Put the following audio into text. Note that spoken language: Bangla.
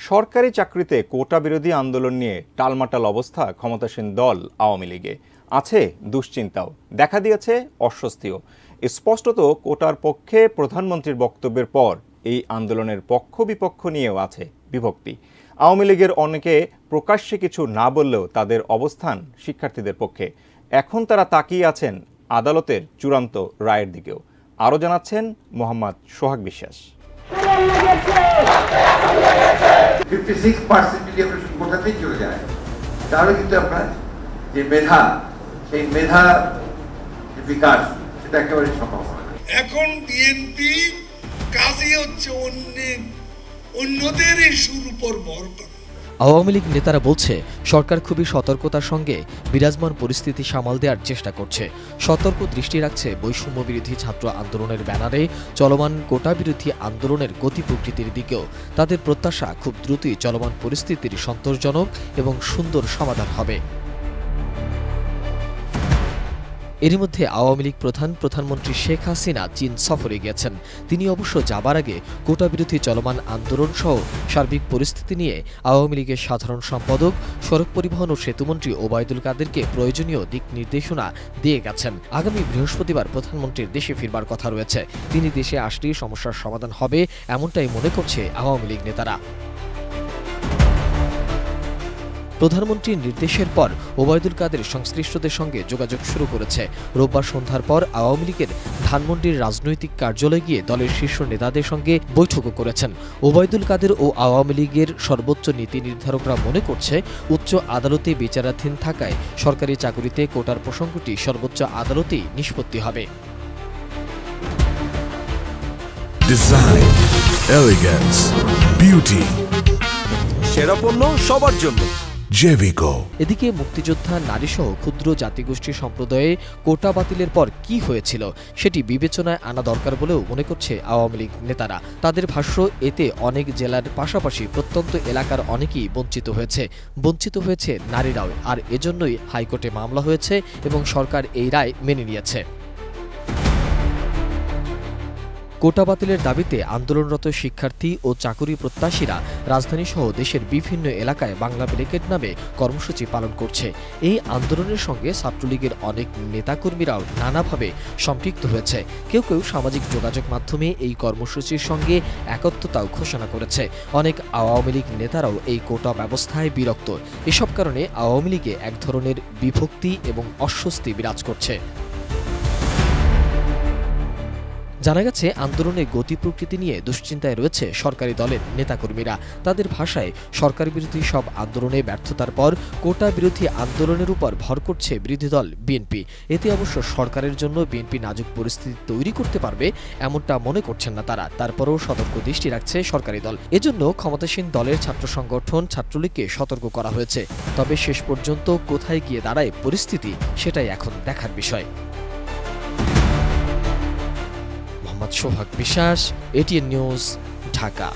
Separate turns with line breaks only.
সরকারি চাকরিতে কোটা বিরোধী আন্দোলন নিয়ে টালমাটাল অবস্থা ক্ষমতাসীন দল আওয়ামী লীগে। আছে দুশ্চিন্তাও, দেখা দিয়েছে অস্বস্তিও। স্পষ্টত কোটার পক্ষে প্রধানমন্ত্রীর বক্তব্যের পর এই আন্দোলনের পক্ষ বিপক্ষ নিয়েও আছে বিভক্তি। আওয়ামী লীগের অনেকে প্রকাশ্যে কিছু না বললেও তাদের অবস্থান শিক্ষার্থীদের পক্ষে। এখন তারা তাকিয়ে আছেন আদালতের চূড়ান্ত রায়ের দিকেও। আরও জানাচ্ছেন মোহাম্মদ সোহাগ বিশ্বাস।
56% যদি আমরা শুধু কোটাতেই চলে যায়, তাহলে কিন্তু আপনার যে মেধা, সেই মেধা বিকাশ সেটা একেবারে সম্ভব হয়।
এখন বিএনপি কাজই হচ্ছে অন্যদের ইস্যুর উপর ভর করা।
আওয়ামী লীগ নেতারা বলছে সরকার খুবই সতর্কতার সঙ্গে বিরাজমান পরিস্থিতি সামাল দেওয়ার চেষ্টা করছে। সতর্ক দৃষ্টি রাখছে বৈষম্য বিরোধী ছাত্র আন্দোলনের ব্যানারে চলমান কোটা বিরোধী আন্দোলনের গতি প্রকৃতির দিকেও। তাদের প্রত্যাশা খুব দ্রুতই চলমান পরিস্থিতির সন্তোষজনক এবং সুন্দর সমাধান হবে। এরই মধ্যে আওয়ামী লীগ প্রধানমন্ত্রী শেখ হাসিনা চীন সফরে গেছেন। তিনি অবশ্য যাবার আগে কোটা বিরোধী চলমান আন্দোলন সহ সার্বিক পরিস্থিতি নিয়ে আওয়ামী লীগের সাধারণ সম্পাদক, সড়ক পরিবহন ও সেতুমন্ত্রী ওবায়দুল কাদেরকে প্রয়োজনীয় দিক নির্দেশনা দিয়ে গেছেন। আগামী বৃহস্পতিবার প্রধানমন্ত্রীর দেশে ফিরবার কথা রয়েছে। তিনি দেশে আসলেই সমস্যার সমাধান হবে, এমনটাই মনে করছে আওয়ামী লীগ নেতারা। প্রধানমন্ত্রীর নির্দেশের পর ওবায়দুল কাদের সংশ্লিষ্টদের সঙ্গে যোগাযোগ শুরু করেছে। রোববার সন্ধ্যার পর আওয়ামী লীগের ধানমন্ডির রাজনৈতিক কার্যালয়ে গিয়ে দলের শীর্ষ নেতাদের সঙ্গে বৈঠকও করেছেন। ওবায়দুল কাদের ও আওয়ামী লীগের সর্বোচ্চ নীতি নির্ধারকরা মনে করছে, উচ্চ আদালতে বিচারাধীন থাকায় সরকারি চাকুরিতে কোটার প্রসঙ্গটি সর্বোচ্চ আদালতেই নিষ্পত্তি হবে।
ডিজাইন, এলিগেন্স, বিউটি, সেরা পণ্য সবার জন্য জেভিকো।
এদিকে মুক্তিযোদ্ধা, নারীসহ ক্ষুদ্র জাতিগোষ্ঠী সম্প্রদায়ে কোটা বাতিলের পর কি হয়েছিল সেটি বিবেচনায় আনা দরকার বলেও মনে করছে আওয়ামী লীগ নেতারা। তাদের ভাষ্য, এতে অনেক জেলার পাশাপাশি প্রত্যন্ত এলাকার অনেকেই বঞ্চিত হয়েছে নারীরাও। আর এজন্যই হাইকোর্টে মামলা হয়েছে এবং সরকার এই রায় মেনে নিয়েছে। কোটা বাতিলের দাবিতে আন্দোলনরত শিক্ষার্থী ও চাকুরি প্রত্যাশীরা রাজধানীসহ দেশের বিভিন্ন এলাকায় বাংলা ব্রিগেড নামে কর্মসূচি পালন করছে। এই আন্দোলনের সঙ্গে ছাত্রলীগের অনেক নেতাকর্মীরাও নানাভাবে সম্পৃক্ত হয়েছে। কেউ কেউ সামাজিক যোগাযোগ মাধ্যমে এই কর্মসূচির সঙ্গে একত্রতাও ঘোষণা করেছে। অনেক আওয়ামী লীগ নেতারাও এই কোটা ব্যবস্থায় বিরক্ত। এসব কারণে আওয়ামী লীগে এক ধরনের বিভক্তি এবং অস্বস্তি বিরাজ করছে। জানা গেছে, আন্দোলনের গতি প্রকৃতি নিয়ে দুশ্চিন্তায় রয়েছে সরকারি দলের নেতাকর্মীরা। তাদের ভাষায়, সরকার বিরোধী সব আন্দোলনে ব্যর্থতার পর কোটা বিরোধী আন্দোলনের উপর ভর করছে বিরোধী দল বিএনপি। এতে অবশ্য সরকারের জন্য বিএনপি নাজুক পরিস্থিতি তৈরি করতে পারবে এমনটা মনে করছেন না তারা। তারপরেও সতর্ক দৃষ্টি রাখছে সরকারি দল। এজন্য ক্ষমতাসীন দলের ছাত্র সংগঠন ছাত্রলীগকে সতর্ক করা হয়েছে। তবে শেষ পর্যন্ত কোথায় গিয়ে দাঁড়ায় পরিস্থিতি, সেটাই এখন দেখার বিষয়। মোহাম্মদ সোহাগ বিশ্বাস, এটিএন নিউজ, ঢাকা।